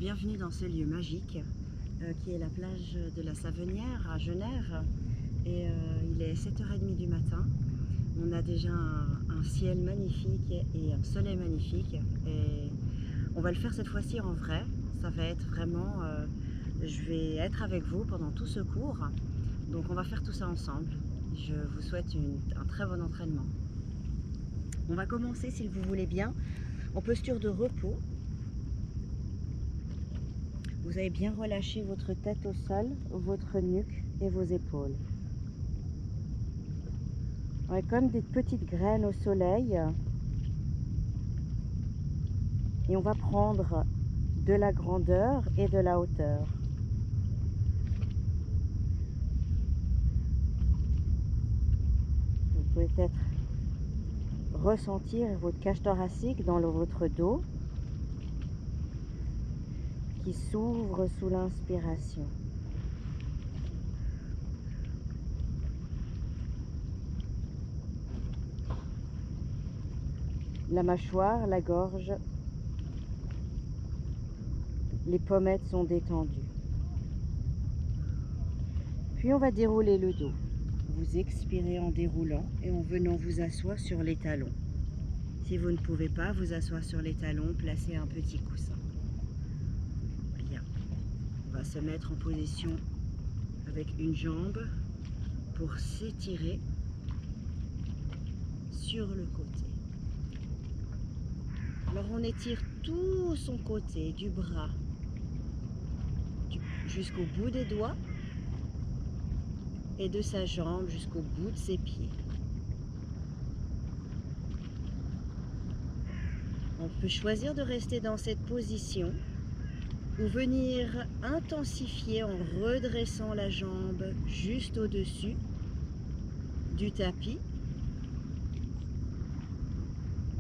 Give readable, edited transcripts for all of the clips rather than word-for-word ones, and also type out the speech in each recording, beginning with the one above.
bienvenue dans ce lieu magique qui est la plage de la Savenière à Genève. Et il est 7h30 du matin. On a déjà un ciel magnifique et un soleil magnifique. Et on va le faire cette fois-ci en vrai. Ça va être vraiment... je vais être avec vous pendant tout ce cours. Donc on va faire tout ça ensemble. Je vous souhaite un très bon entraînement. On va commencer, si vous voulez bien, en posture de repos. Vous allez bien relâcher votre tête au sol, votre nuque et vos épaules. On est comme des petites graines au soleil. Et on va prendre de la grandeur et de la hauteur. Vous pouvez peut-être ressentir votre cage thoracique dans votre dos qui s'ouvre sous l'inspiration. La mâchoire, la gorge, les pommettes sont détendues. Puis on va dérouler le dos. Vous expirez en déroulant et en venant vous asseoir sur les talons. Si vous ne pouvez pas vous asseoir sur les talons, placez un petit coussin. Bien. On va se mettre en position avec une jambe pour s'étirer sur le côté. Alors on étire tout son côté du bras jusqu'au bout des doigts et de sa jambe jusqu'au bout de ses pieds. On peut choisir de rester dans cette position ou venir intensifier en redressant la jambe juste au-dessus du tapis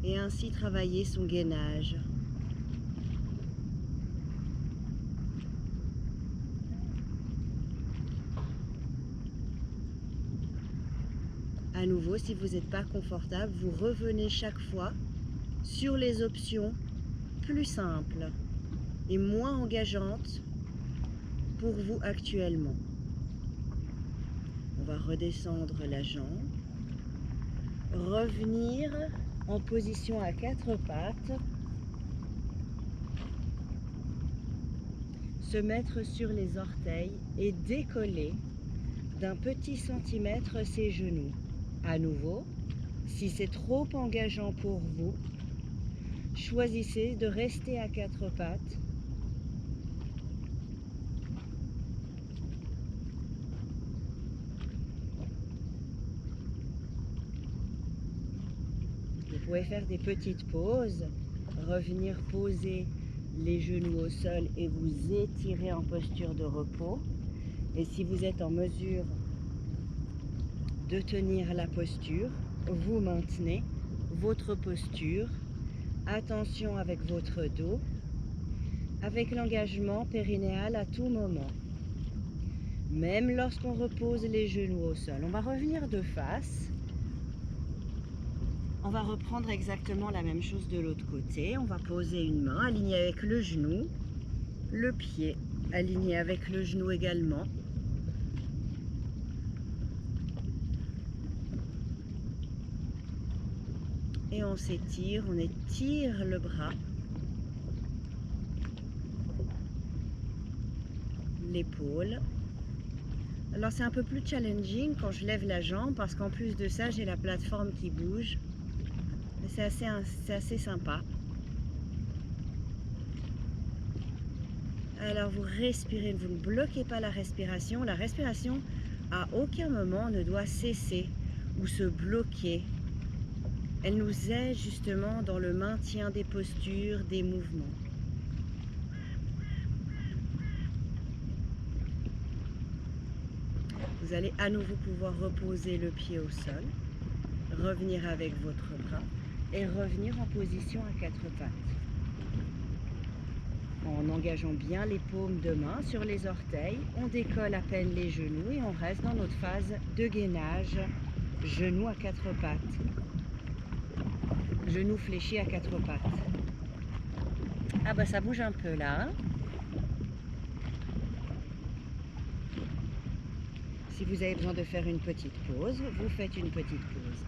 et ainsi travailler son gainage. À nouveau, si vous n'êtes pas confortable, vous revenez chaque fois sur les options plus simples et moins engageantes pour vous actuellement. On va redescendre la jambe, revenir en position à quatre pattes, se mettre sur les orteils et décoller d'un petit centimètre ses genoux. À nouveau, si c'est trop engageant pour vous, choisissez de rester à quatre pattes. Vous pouvez faire des petites pauses, revenir poser les genoux au sol et vous étirer en posture de repos. Et si vous êtes en mesure de tenir la posture, vous maintenez votre posture. Attention avec votre dos, avec l'engagement périnéal à tout moment. Même lorsqu'on repose les genoux au sol. On va revenir de face. On va reprendre exactement la même chose de l'autre côté. On va poser une main alignée avec le genou, le pied aligné avec le genou également. Et on s'étire, on étire le bras, l'épaule. Alors c'est un peu plus challenging quand je lève la jambe parce qu'en plus de ça, j'ai la plateforme qui bouge. Mais c'est assez sympa. Alors vous respirez, vous ne bloquez pas la respiration. La respiration, à aucun moment, ne doit cesser ou se bloquer. Elle nous aide justement dans le maintien des postures, des mouvements. Vous allez à nouveau pouvoir reposer le pied au sol, revenir avec votre bras et revenir en position à quatre pattes. En engageant bien les paumes de main sur les orteils, on décolle à peine les genoux et on reste dans notre phase de gainage, genoux à quatre pattes. Genoux fléchis à quatre pattes. Ah bah ça bouge un peu là. Hein. Si vous avez besoin de faire une petite pause, vous faites une petite pause.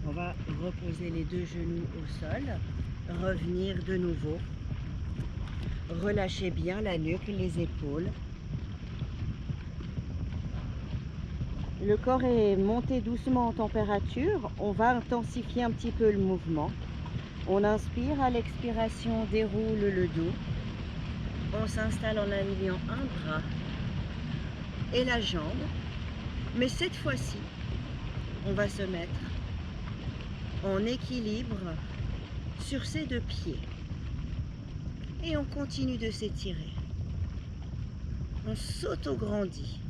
On va reposer les deux genoux au sol, revenir de nouveau. Relâchez bien la nuque, les épaules. Le corps est monté doucement en température. On va intensifier un petit peu le mouvement. On inspire, à l'expiration, déroule le dos. On s'installe en alignant un bras et la jambe. Mais cette fois-ci, on va se mettre en équilibre sur ses deux pieds. Et on continue de s'étirer. On s'auto-grandit.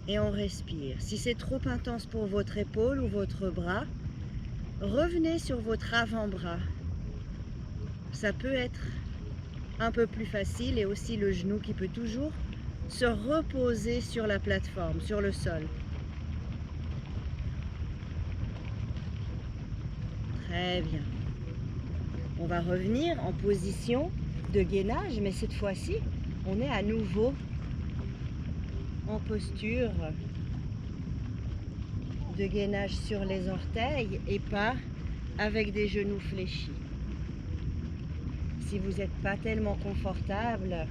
Et on respire. Si c'est trop intense pour votre épaule ou votre bras, revenez sur votre avant-bras. Ça peut être un peu plus facile et aussi le genou qui peut toujours se reposer sur la plateforme, sur le sol. Très bien. On va revenir en position de gainage, mais cette fois-ci, on est à nouveau en posture de gainage sur les orteils et pas avec des genoux fléchis. Si vous n'êtes pas tellement confortable,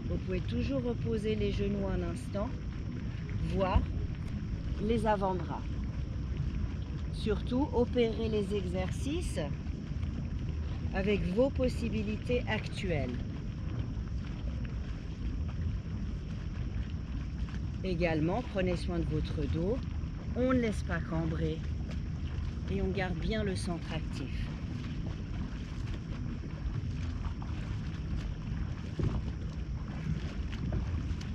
vous pouvez toujours reposer les genoux un instant, voire les avant-bras. Surtout, opérez les exercices avec vos possibilités actuelles. Également, prenez soin de votre dos. On ne laisse pas cambrer et on garde bien le centre actif.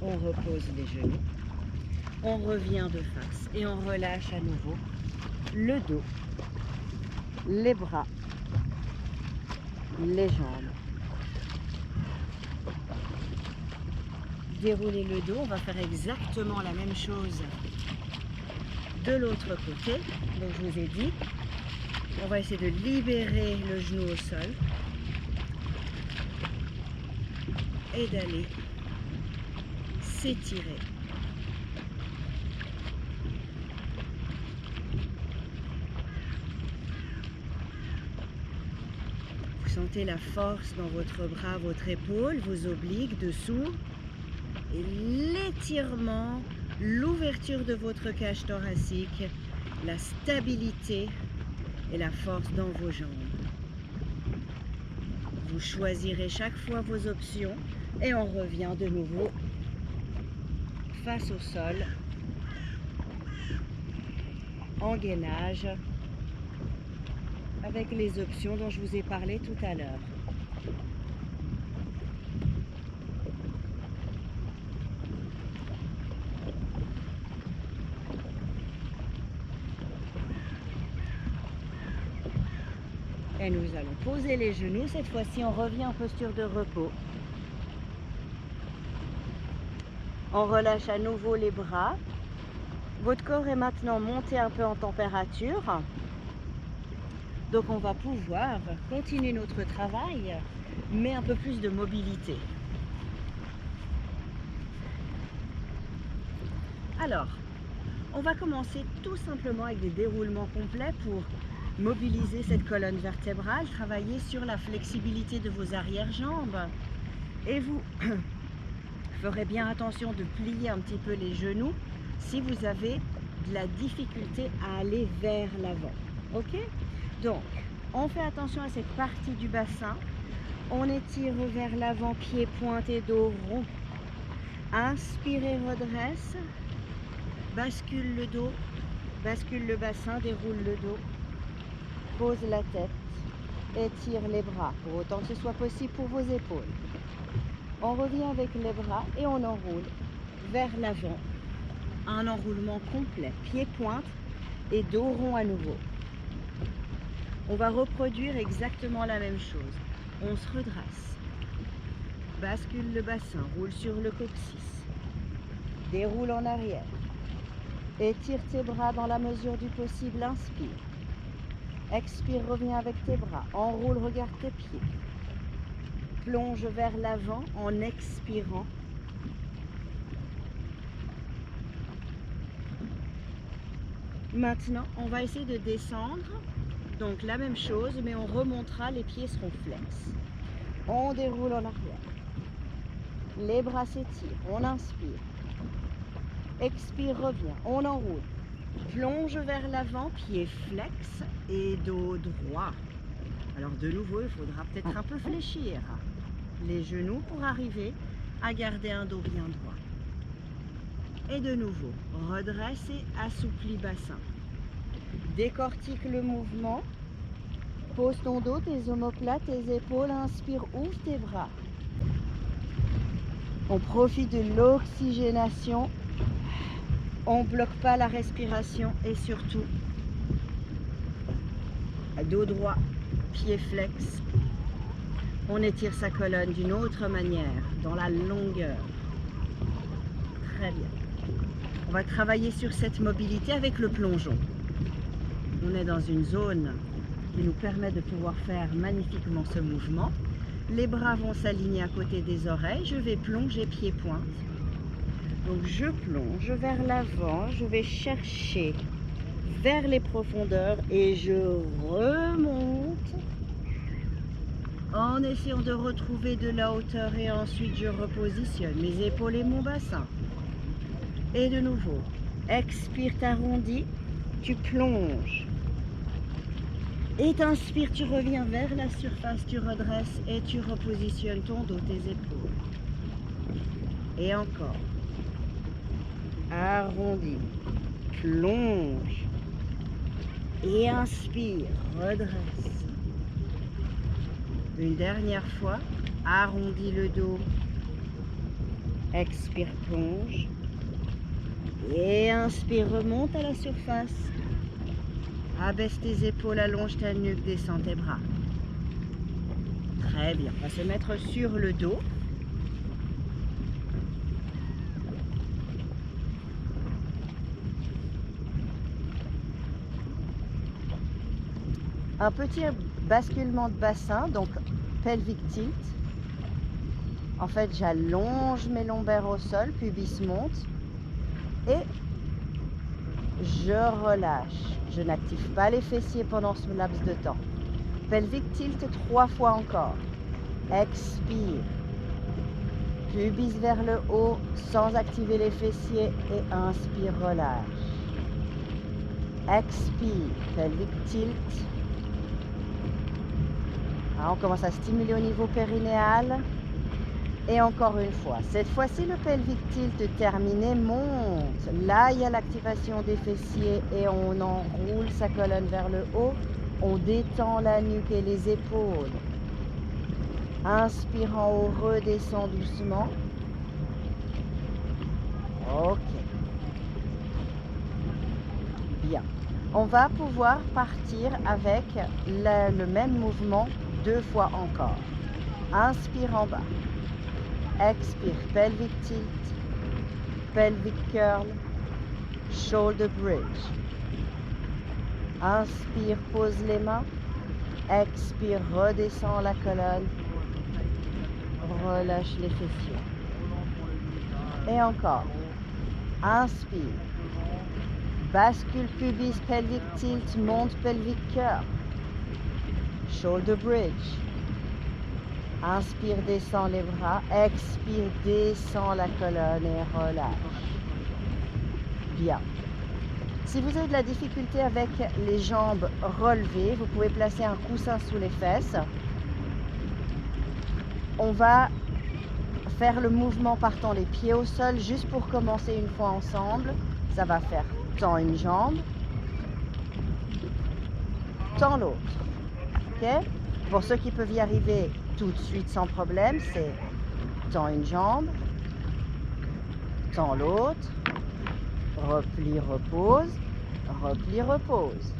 On repose les genoux. On revient de face et on relâche à nouveau le dos, les bras, les jambes. Déroulez le dos, on va faire exactement la même chose de l'autre côté. Donc je vous ai dit, on va essayer de libérer le genou au sol et d'aller s'étirer. Vous sentez la force dans votre bras, votre épaule, vos obliques dessous. Et l'étirement, l'ouverture de votre cage thoracique, la stabilité et la force dans vos jambes. Vous choisirez chaque fois vos options et on revient de nouveau face au sol, en gainage, avec les options dont je vous ai parlé tout à l'heure. Et nous allons poser les genoux. Cette fois-ci, on revient en posture de repos. On relâche à nouveau les bras. Votre corps est maintenant monté un peu en température. Donc on va pouvoir continuer notre travail, mais un peu plus de mobilité. Alors, on va commencer tout simplement avec des déroulements complets pour mobiliser cette colonne vertébrale, travailler sur la flexibilité de vos arrière-jambes. Et vous ferez bien attention de plier un petit peu les genoux si vous avez de la difficulté à aller vers l'avant. Ok? Donc, on fait attention à cette partie du bassin. On étire vers l'avant, pied pointé, dos rond. Inspirez, redresse. Bascule le dos, bascule le bassin, déroule le dos. Pose la tête, étire les bras, pour autant que ce soit possible pour vos épaules. On revient avec les bras et on enroule vers l'avant. Un enroulement complet, pied-pointe et dos rond à nouveau. On va reproduire exactement la même chose. On se redresse, bascule le bassin, roule sur le coccyx, déroule en arrière. Étire tes bras dans la mesure du possible, inspire. Expire, reviens avec tes bras. Enroule, regarde tes pieds. Plonge vers l'avant en expirant. Maintenant, on va essayer de descendre. Donc la même chose, mais on remontera, les pieds seront flex. On déroule en arrière. Les bras s'étirent, on inspire. Expire, revient, on enroule. Plonge vers l'avant, pied flex et dos droit. Alors de nouveau, il faudra peut-être un peu fléchir les genoux pour arriver à garder un dos bien droit. Et de nouveau, redresse et assouplis bassin. Décortique le mouvement. Pose ton dos, tes omoplates, tes épaules. Inspire, ouvre tes bras. On profite de l'oxygénation. On ne bloque pas la respiration et surtout, dos droit, pied flex. On étire sa colonne d'une autre manière, dans la longueur. Très bien. On va travailler sur cette mobilité avec le plongeon. On est dans une zone qui nous permet de pouvoir faire magnifiquement ce mouvement. Les bras vont s'aligner à côté des oreilles. Je vais plonger pied-pointe. Donc je plonge vers l'avant. Je vais chercher vers les profondeurs et je remonte en essayant de retrouver de la hauteur et ensuite je repositionne mes épaules et mon bassin. Et de nouveau, expire, t'arrondis, tu plonges. Et t'inspires, tu reviens vers la surface, tu redresses et tu repositionnes ton dos, tes épaules. Et encore. Arrondis, plonge. Et inspire, redresse. Une dernière fois, arrondis le dos. Expire, plonge. Et inspire, remonte à la surface. Abaisse tes épaules, allonge ta nuque, descends tes bras. Très bien. On va se mettre sur le dos. Un petit basculement de bassin, donc pelvic tilt. En fait, j'allonge mes lombaires au sol, pubis monte. Et je relâche. Je n'active pas les fessiers pendant ce laps de temps. Pelvic tilt 3 fois encore. Expire. Pubis vers le haut sans activer les fessiers et inspire, relâche. Expire. Pelvic tilt. On commence à stimuler au niveau périnéal. Et encore une fois. Cette fois-ci, le pelvic tilt terminé monte. Là, il y a l'activation des fessiers et on enroule sa colonne vers le haut. On détend la nuque et les épaules. Inspire en haut, redescend doucement. Ok. Bien. On va pouvoir partir avec le même mouvement 2 fois encore. Inspire en bas. Expire, pelvic tilt, pelvic curl, shoulder bridge. Inspire, pose les mains. Expire, redescend la colonne. Relâche les fessiers. Et encore. Inspire. Bascule pubis, pelvic tilt, monte pelvic curl. Shoulder bridge. Inspire, descend les bras. Expire, descend la colonne et relâche. Bien. Si vous avez de la difficulté avec les jambes relevées, vous pouvez placer un coussin sous les fesses. On va faire le mouvement partant les pieds au sol juste pour commencer une fois ensemble. Ça va faire tends une jambe, tends l'autre. Ok? Pour ceux qui peuvent y arriver tout de suite sans problème, c'est tends une jambe, tends l'autre, replie, repose, replie, repose.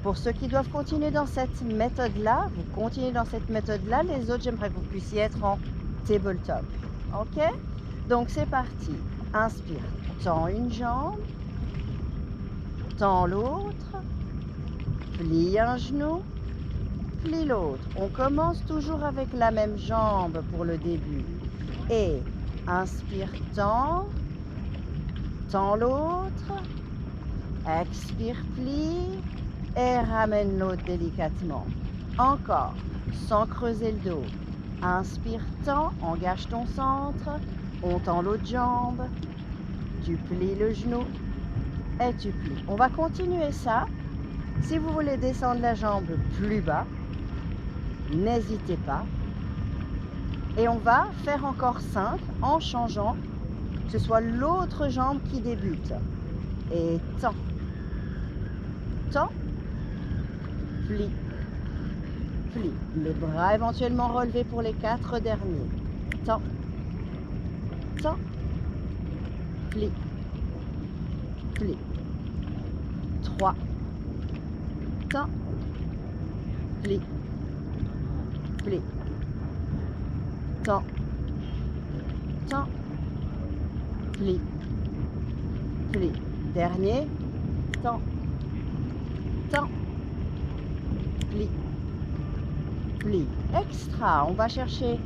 Pour ceux qui doivent continuer dans cette méthode-là, vous continuez dans cette méthode-là. Les autres, j'aimerais que vous puissiez être en tabletop. Ok? Donc, c'est parti. Inspire. Tends une jambe. Tends l'autre. plie un genou, plie l'autre. On commence toujours avec la même jambe pour le début. Et inspire, tends l'autre, expire, plie et ramène l'autre délicatement. Encore, sans creuser le dos. Inspire, tends, engage ton centre, on tend l'autre jambe, tu plies le genou et tu plies. On va continuer ça. Si vous voulez descendre la jambe plus bas, n'hésitez pas. Et on va faire encore 5 en changeant, que ce soit l'autre jambe qui débute. Et tends, plie, plie. Les bras éventuellement relevés pour les 4 derniers. Tends, plie, plie. 3, tends, plie, plie. Tends, plie, plie. Dernier, tends, plie, plie. Extra, on va chercher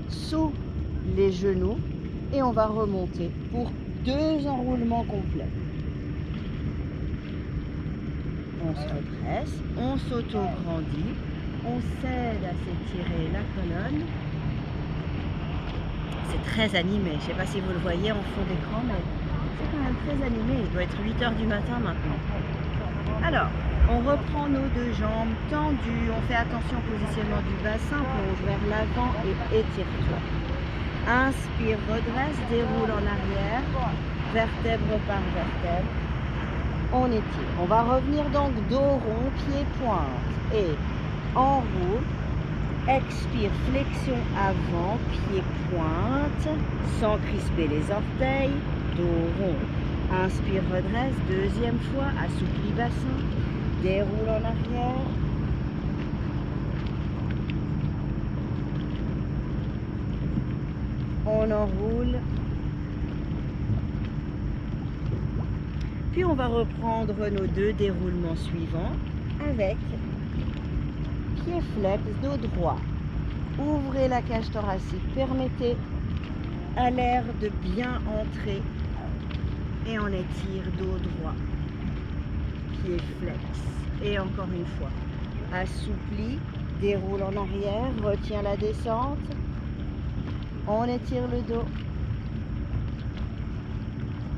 sous les genoux et on va remonter pour 2 enroulements complets. On se redresse, on s'auto-grandit, on s'aide à s'étirer la colonne. C'est très animé, je ne sais pas si vous le voyez en fond d'écran, mais c'est quand même très animé. Il doit être 8 h du matin maintenant. Alors, on reprend nos 2 jambes tendues, on fait attention au positionnement du bassin, plonge vers l'avant et étire-toi. Inspire, redresse, déroule en arrière, vertèbre par vertèbre. On étire. On va revenir donc dos rond, pied pointe et enroule. Expire, flexion avant, pied pointe, sans crisper les orteils, dos rond. Inspire, redresse, deuxième fois, assouplis bassin, déroule en arrière. On enroule. Puis on va reprendre nos 2 déroulements suivants avec pied flex, dos droit. Ouvrez la cage thoracique, permettez à l'air de bien entrer et on étire dos droit. Pied flex. Et encore une fois, assouplis, déroule en arrière, retiens la descente. On étire le dos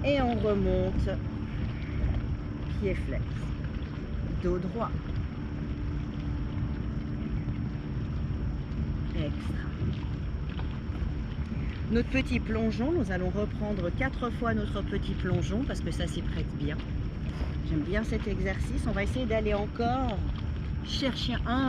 et on remonte. Pied flex, dos droit. Extra. Notre petit plongeon, nous allons reprendre 4 fois notre petit plongeon parce que ça s'y prête bien. J'aime bien cet exercice. On va essayer d'aller encore chercher un